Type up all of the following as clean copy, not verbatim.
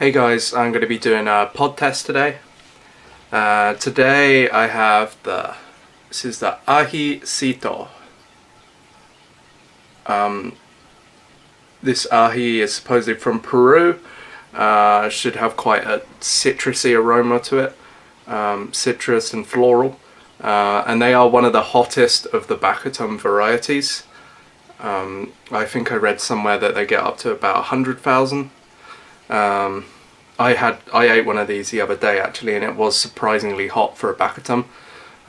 Hey guys, I'm going to be doing a pod test today. Today I have this is the Aji Cito. This ají is supposedly from Peru. Should have quite a citrusy aroma to it, citrus and floral. And they are one of the hottest of the Baccatum varieties. I think I read somewhere that they get up to about 100,000. I ate one of these the other day actually, and it was surprisingly hot for a Baccatum.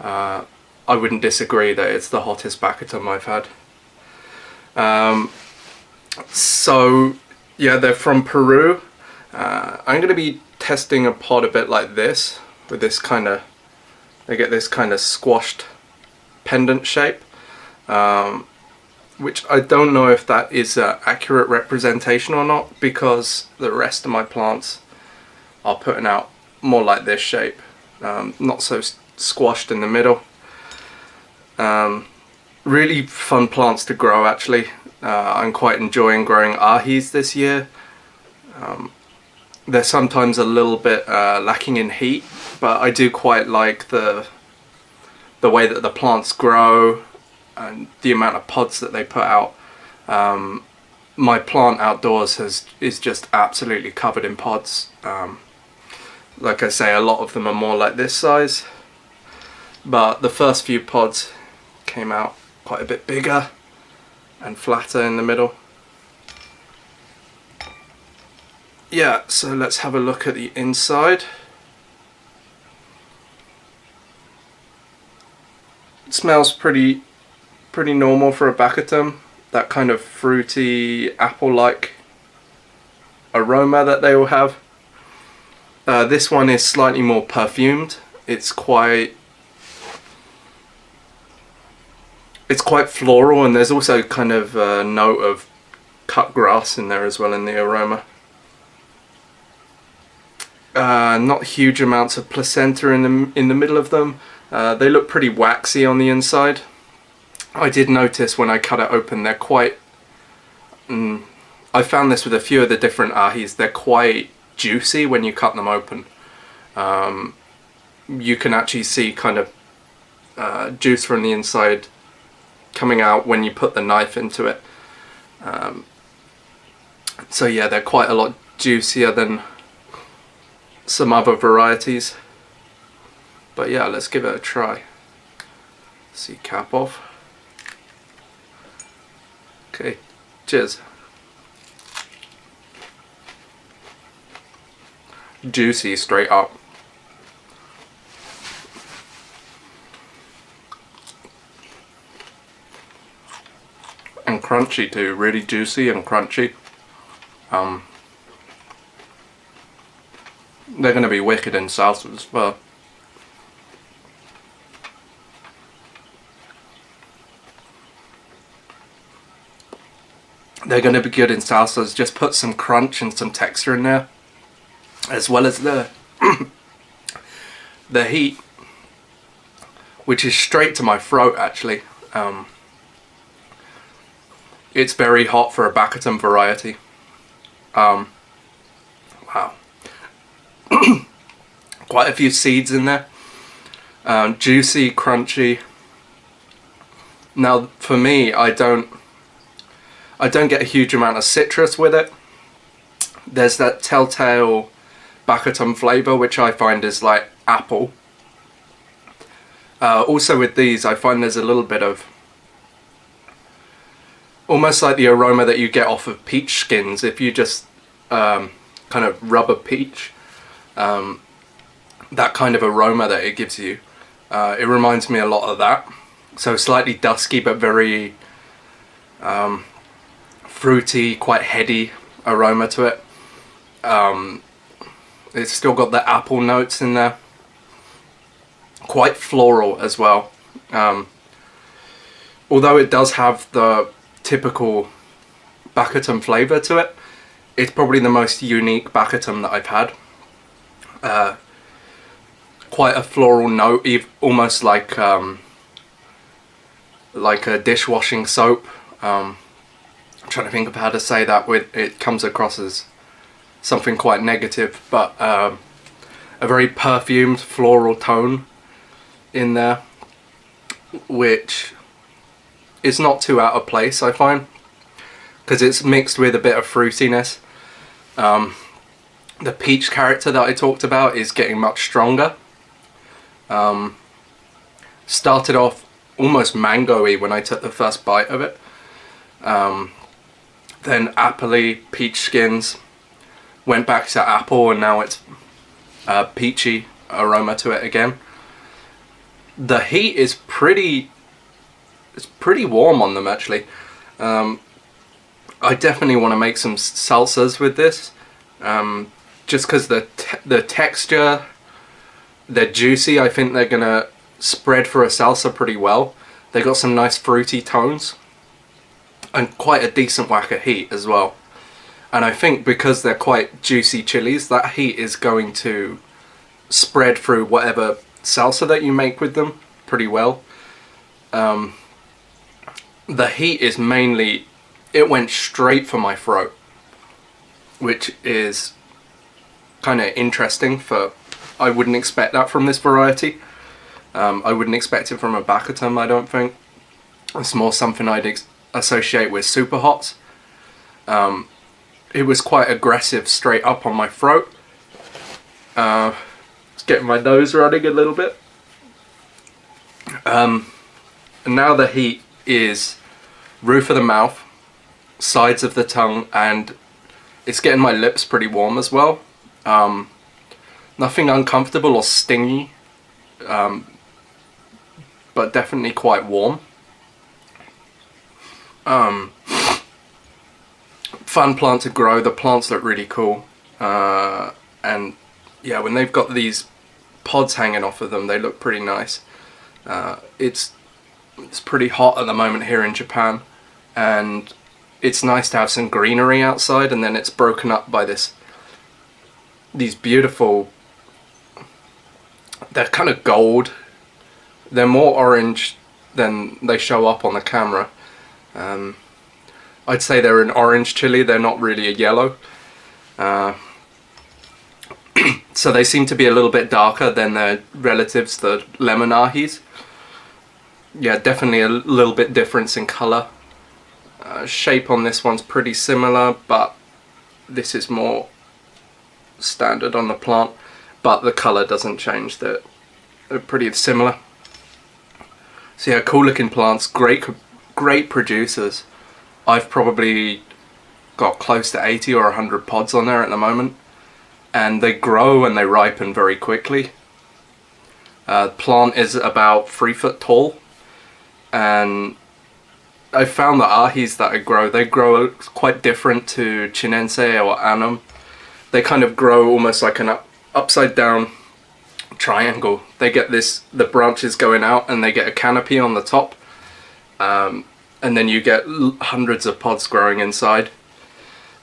I wouldn't disagree that it's the hottest Baccatum I've had. So yeah, they're from Peru. I'm going to be testing a pod a bit like this, with this kind of, they get this kind of squashed pendant shape. Which I don't know if that is an accurate representation or not, because the rest of my plants are putting out more like this shape, not so squashed in the middle. Really fun plants to grow actually. I'm quite enjoying growing ajís this year. They're sometimes a little bit lacking in heat, but I do quite like the way that the plants grow and the amount of pods that they put out. My plant outdoors is just absolutely covered in pods. Like I say, a lot of them are more like this size, but the first few pods came out quite a bit bigger and flatter in the middle. Yeah, so let's have a look at the inside. It smells pretty normal for a Baccatum. That kind of fruity, apple-like aroma that they all have. This one is slightly more perfumed. It's quite floral, and there's also kind of a note of cut grass in there as well in the aroma. Not huge amounts of placenta in the middle of them. They look pretty waxy on the inside. I did notice when I cut it open, they're quite... I found this with a few of the different ajís, they're quite juicy when you cut them open. You can actually see kind of juice from the inside coming out when you put the knife into it. So yeah, they're quite a lot juicier than some other varieties. But yeah, let's give it a try. See, cap off. Okay, cheers. Juicy straight up. And crunchy too, really juicy and crunchy. They're going to be wicked in salsa as well. They're going to be good in salsas. Just put some crunch and some texture in there, as well as the the heat, which is straight to my throat actually. It's very hot for a Baccatum variety. Wow. Quite a few seeds in there. Juicy, crunchy. Now for me, I don't get a huge amount of citrus with it. There's that telltale Baccatum flavour, which I find is like apple. Also with these, I find there's a little bit of almost like the aroma that you get off of peach skins if you just kind of rub a peach. That kind of aroma that it gives you. It reminds me a lot of that. So slightly dusky but very fruity, quite heady aroma to it. It's still got the apple notes in there. Quite floral as well. Although it does have the typical Baccatum flavour to it, it's probably the most unique Baccatum that I've had. Quite a floral note, almost like a dishwashing soap. I'm trying to think of how to say that. It comes across as something quite negative, but a very perfumed floral tone in there, which is not too out of place, I find, because it's mixed with a bit of fruitiness. The peach character that I talked about is getting much stronger. Started off almost mango-y when I took the first bite of it. Then appley, peach skins, went back to apple, and now it's peachy aroma to it again. The heat is pretty warm on them, actually. I definitely want to make some salsas with this, just because the texture, they're juicy. I think they're gonna spread for a salsa pretty well. They got some nice fruity tones and quite a decent whack of heat as well. And I think because they're quite juicy chilies, that heat is going to spread through whatever salsa that you make with them pretty well. The heat is mainly, it went straight for my throat, which is kind of interesting. I wouldn't expect that from this variety. I wouldn't expect it from a Baccatum, I don't think. It's more something I'd associate with super hots. It was quite aggressive straight up on my throat. It's getting my nose running a little bit. And now the heat is roof of the mouth, sides of the tongue, and it's getting my lips pretty warm as well. Nothing uncomfortable or stingy, but definitely quite warm. Fun plant to grow. The plants look really cool, and yeah, when they've got these pods hanging off of them, they look pretty nice. It's pretty hot at the moment here in Japan, and it's nice to have some greenery outside, and then it's broken up by these beautiful, they're kind of gold, they're more orange than they show up on the camera. I'd say they're an orange chili, they're not really a yellow. So they seem to be a little bit darker than their relatives, the lemon ahis. Yeah, definitely a little bit difference in colour. Shape on this one's pretty similar, but this is more standard on the plant, but the colour doesn't change. They're pretty similar. So yeah, cool looking plants, great producers. I've probably got close to 80 or 100 pods on there at the moment, and they grow and they ripen very quickly. The plant is about 3 foot tall, and I found the ahis that I grow, they grow quite different to Chinense or Annam. They kind of grow almost like an upside down triangle. They get the branches going out, and they get a canopy on the top, and then you get hundreds of pods growing inside.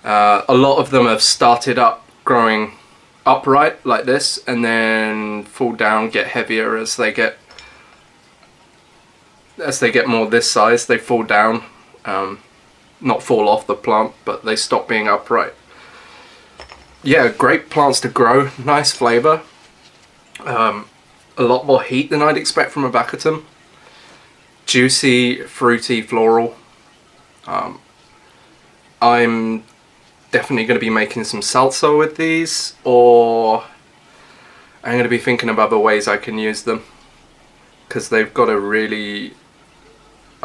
A lot of them have started up growing upright like this, and then fall down, get heavier as they get more this size. They fall down, not fall off the plant, but they stop being upright. Yeah, great plants to grow, nice flavour, a lot more heat than I'd expect from a Baccatum. Juicy, fruity, floral. I'm definitely going to be making some salsa with these, or I'm going to be thinking of other ways I can use them, because they've got I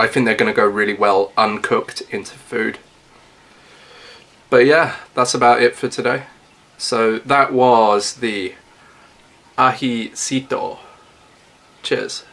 think they're going to go really well uncooked into food. But yeah, that's about it for today. So that was the Aji Cito. Cheers.